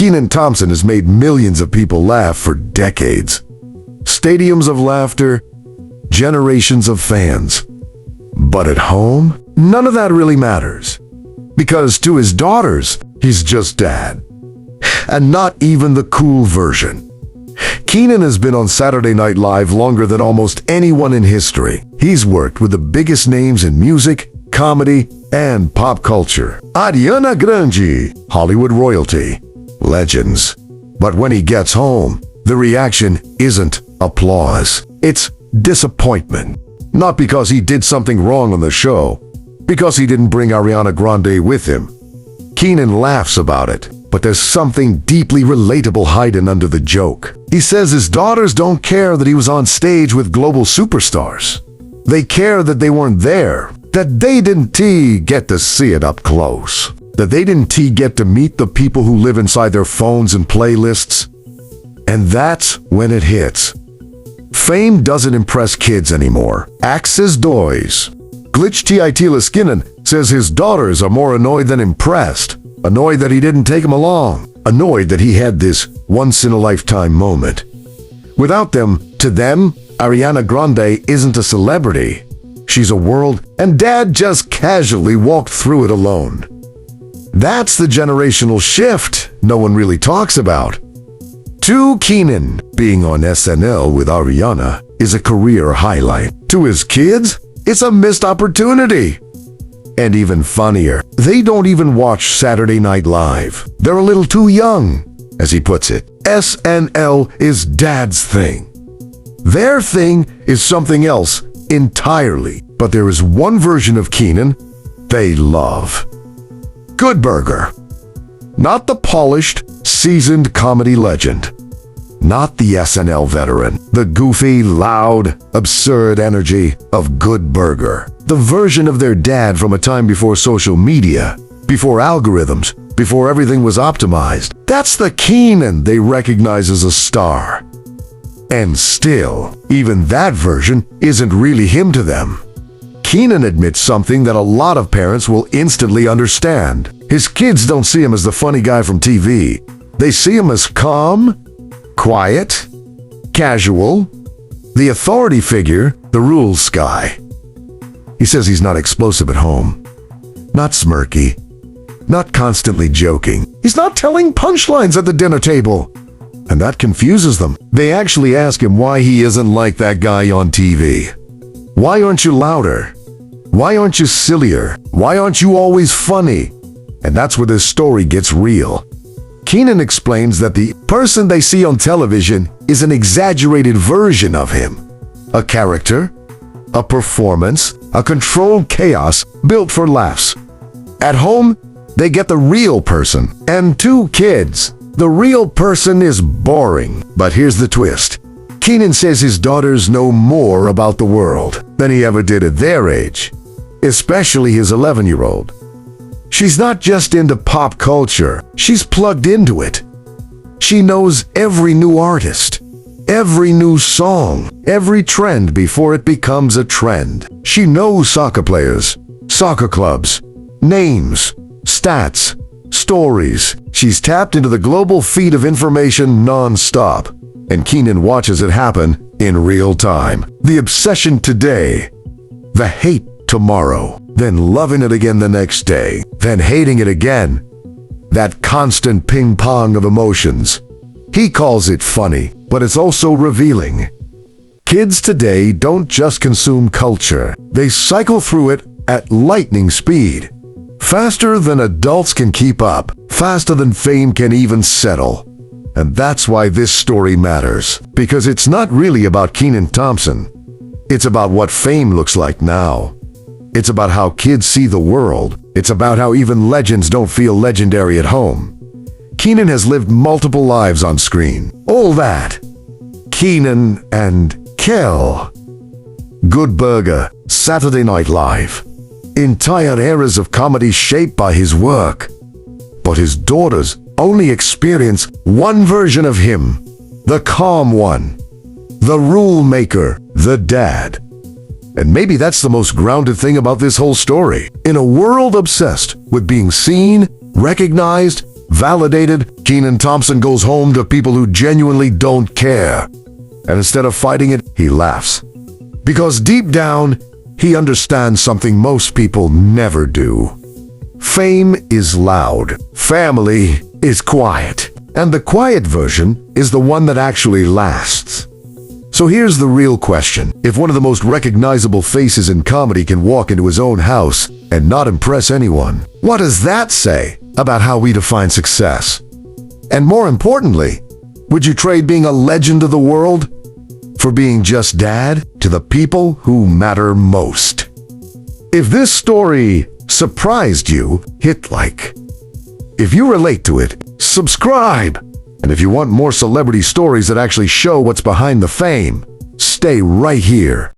Kenan Thompson has made millions of people laugh for decades. Stadiums of laughter, generations of fans. But at home, none of that really matters. Because to his daughters, he's just dad. And not even the cool version. Kenan has been on Saturday Night Live longer than almost anyone in history. He's worked with the biggest names in music, comedy, and pop culture. Ariana Grande, Hollywood royalty, legends. But when he gets home, the reaction isn't applause. It's disappointment. Not because he did something wrong on the show, because he didn't bring Ariana Grande with him. Kenan laughs about it, but there's something deeply relatable hiding under the joke. He says his daughters don't care that he was on stage with global superstars. They care that they weren't there, that they didn't get to see it up close, that they didn't get to meet the people who live inside their phones and playlists. And that's when it hits. Fame doesn't impress kids anymore. Axes doys. Glitch Kenan says his daughters are more annoyed than impressed. Annoyed that he didn't take them along. Annoyed that he had this once-in-a-lifetime moment. Without them, to them, Ariana Grande isn't a celebrity. She's a world, and Dad just casually walked through it alone. That's the generational shift no one really talks about. To Kenan, being on SNL with Ariana is a career highlight. To his kids, it's a missed opportunity. And even funnier, they don't even watch Saturday Night Live. They're a little too young, as he puts it. SNL is Dad's thing. Their thing is something else entirely. But there is one version of Kenan they love. Good Burger. Not the polished, seasoned comedy legend. Not the SNL veteran. The goofy, loud, absurd energy of Good Burger. The version of their dad from a time before social media, before algorithms, before everything was optimized. That's the Kenan they recognize as a star. And still, even that version isn't really him to them. Kenan admits something that a lot of parents will instantly understand. His kids don't see him as the funny guy from TV. They see him as calm, quiet, casual, the authority figure, the rules guy. He says he's not explosive at home, not smirky, not constantly joking. He's not telling punchlines at the dinner table. And that confuses them. They actually ask him why he isn't like that guy on TV. Why aren't you louder? Why aren't you sillier? Why aren't you always funny? And that's where this story gets real. Kenan explains that the person they see on television is an exaggerated version of him. A character, a performance, a controlled chaos built for laughs. At home, they get the real person. And 2 kids. The real person is boring. But here's the twist. Kenan says his daughters know more about the world than he ever did at their age. Especially his 11-year-old. She's not just into pop culture, she's plugged into it. She knows every new artist, every new song, every trend before it becomes a trend. She knows soccer players, soccer clubs, names, stats, stories. She's tapped into the global feed of information non-stop, and Kenan watches it happen in real time. The obsession today, the hate tomorrow, then loving it again the next day, then hating it again. That constant ping-pong of emotions. He calls it funny, but it's also revealing. Kids today don't just consume culture. They cycle through it at lightning speed. Faster than adults can keep up. Faster than fame can even settle. And that's why this story matters. Because it's not really about Kenan Thompson. It's about what fame looks like now. It's about how kids see the world. It's about how even legends don't feel legendary at home. Kenan has lived multiple lives on screen. All that. Kenan and Kel. Good Burger, Saturday Night Live. Entire eras of comedy shaped by his work. But his daughters only experience one version of him. The calm one. The rule maker. The dad. And maybe that's the most grounded thing about this whole story. In a world obsessed with being seen, recognized, Validated, Kenan Thompson goes home to people who genuinely don't care. And instead of fighting it, he laughs. Because deep down, he understands something most people never do. Fame is loud. Family is quiet. And the quiet version is the one that actually lasts. So here's the real question. If one of the most recognizable faces in comedy can walk into his own house and not impress anyone, what does that say about how we define success? And more importantly, would you trade being a legend of the world for being just dad to the people who matter most? If this story surprised you, hit like. If you relate to it, subscribe. And if you want more celebrity stories that actually show what's behind the fame, stay right here.